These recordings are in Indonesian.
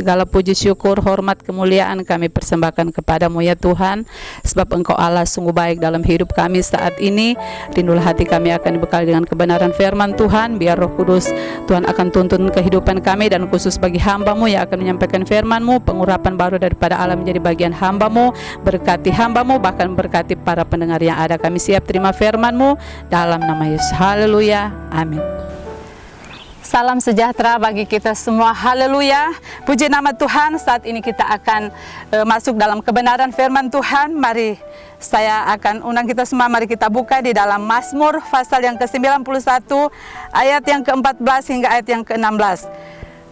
Segala puji syukur, hormat, kemuliaan kami persembahkan kepadamu ya Tuhan, sebab Engkau Allah sungguh baik dalam hidup kami saat ini. Rindulah hati kami akan dibekali dengan kebenaran firman Tuhan. Biar Roh Kudus Tuhan akan tuntun kehidupan kami, dan khusus bagi hamba-Mu yang akan menyampaikan firman-Mu, pengurapan baru daripada Allah menjadi bagian hamba-Mu. Berkati hamba-Mu, bahkan berkati para pendengar yang ada. Kami siap terima firman-Mu dalam nama Yesus. Haleluya, amin. Salam sejahtera bagi kita semua. Haleluya. Puji nama Tuhan. Saat ini kita akan masuk dalam kebenaran firman Tuhan. Mari saya akan undang kita semua, mari kita buka di dalam Mazmur pasal yang ke-91 ayat yang ke-14 hingga ayat yang ke-16.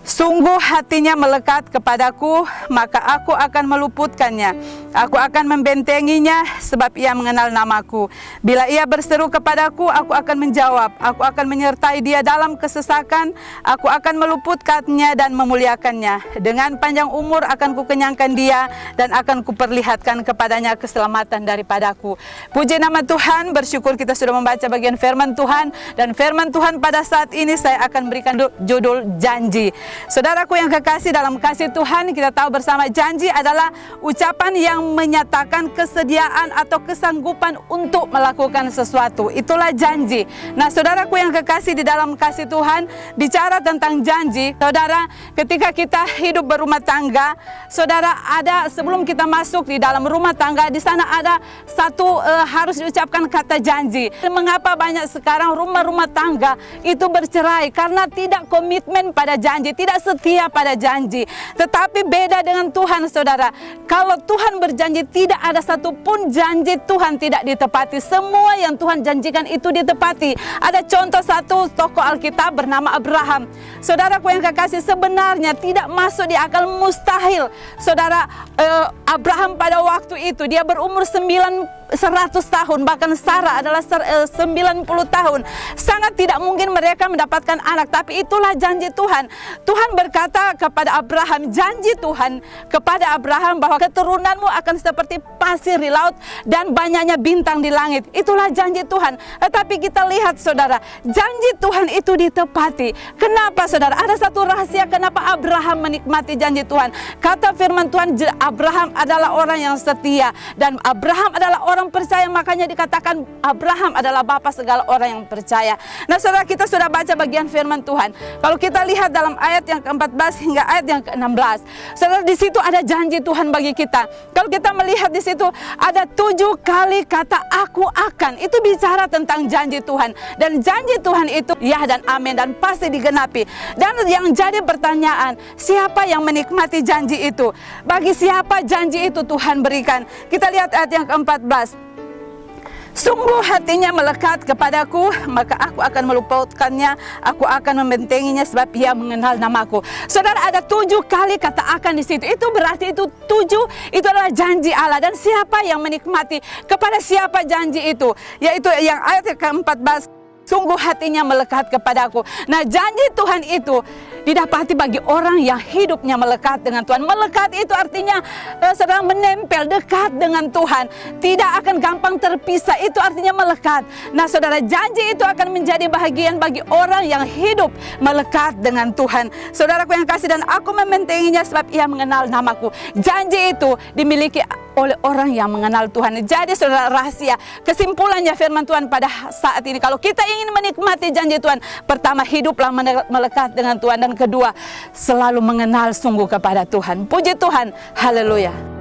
Sungguh hatinya melekat kepadaku, maka aku akan meluputkannya. Aku akan membentenginya, sebab ia mengenal namaku. Bila ia berseru kepadaku, aku akan menjawab. Aku akan menyertai dia dalam kesesakan. Aku akan meluputkannya dan memuliakannya. Dengan panjang umur akan kukenyangkan dia, dan akan kuperlihatkan kepadanya keselamatan daripadaku. Puji nama Tuhan. Bersyukur kita sudah membaca bagian firman Tuhan. Dan firman Tuhan pada saat ini saya akan berikan judul janji. Saudaraku yang kekasih dalam kasih Tuhan, kita tahu bersama janji adalah ucapan yang menyatakan kesediaan atau kesanggupan untuk melakukan sesuatu. Itulah janji. Nah, saudaraku yang kekasih di dalam kasih Tuhan, bicara tentang janji, saudara, ketika kita hidup berumah tangga, saudara, ada sebelum kita masuk di dalam rumah tangga, di sana ada satu harus diucapkan kata janji. Mengapa banyak sekarang rumah-rumah tangga itu bercerai? Karena tidak komitmen pada janji, tidak setia pada janji. Tetapi beda dengan Tuhan, saudara. Kalau Tuhan berjanji, tidak ada satupun janji Tuhan tidak ditepati. Semua yang Tuhan janjikan itu ditepati. Ada contoh satu tokoh Alkitab bernama Abraham. Saudaraku yang kekasih, sebenarnya tidak masuk di akal, mustahil. Saudara, Abraham pada waktu itu dia berumur 100 tahun, bahkan Sarah adalah 90 tahun. Sangat tidak mungkin mereka mendapatkan anak, tapi itulah janji Tuhan. Tuhan berkata kepada Abraham, janji Tuhan kepada Abraham bahwa keturunanmu akan seperti pasir di laut dan banyaknya bintang di langit. Itulah janji Tuhan. Tetapi kita lihat, saudara, janji Tuhan itu ditepati. Kenapa, saudara? Ada satu rahasia kenapa Abraham menikmati janji Tuhan. Kata firman Tuhan, Abraham adalah orang yang setia dan Abraham adalah orang percaya, makanya dikatakan Abraham adalah bapa segala orang yang percaya. Nah, saudara, kita sudah baca bagian firman Tuhan. Kalau kita lihat dalam ayat yang ke-14 hingga ayat yang ke-16, saudara, di situ ada janji Tuhan bagi kita. Kalau kita melihat di situ ada 7 kali kata aku akan. Itu bicara tentang janji Tuhan, dan janji Tuhan itu ya dan amin dan pasti digenapi. Dan yang jadi pertanyaan, siapa yang menikmati janji itu? Bagi siapa janji itu Tuhan berikan? Kita lihat ayat yang ke-14. Sungguh hatinya melekat kepadaku, maka aku akan meluputkannya, aku akan membentenginya, sebab ia mengenal namaku. Saudara, ada 7 kali kata akan di situ. Itu berarti itu 7 itu adalah janji Allah. Dan siapa yang menikmati? Kepada siapa janji itu? Yaitu yang ayat ke-14. Sungguh hatinya melekat kepadaku. Nah, janji Tuhan itu didapati bagi orang yang hidupnya melekat dengan Tuhan. Melekat itu artinya saudara menempel, dekat dengan Tuhan, tidak akan gampang terpisah. Itu artinya melekat. Nah, saudara, janji itu akan menjadi bahagian bagi orang yang hidup melekat dengan Tuhan. Saudaraku yang kasih, dan aku membentenginya sebab ia mengenal namaku. Janji itu dimiliki oleh orang yang mengenal Tuhan. Jadi, saudara, rahasia kesimpulannya firman Tuhan pada saat ini, kalau kita ingin menikmati janji Tuhan, pertama, hiduplah melekat dengan Tuhan, dan kedua, selalu mengenal sungguh kepada Tuhan. Puji Tuhan, haleluya.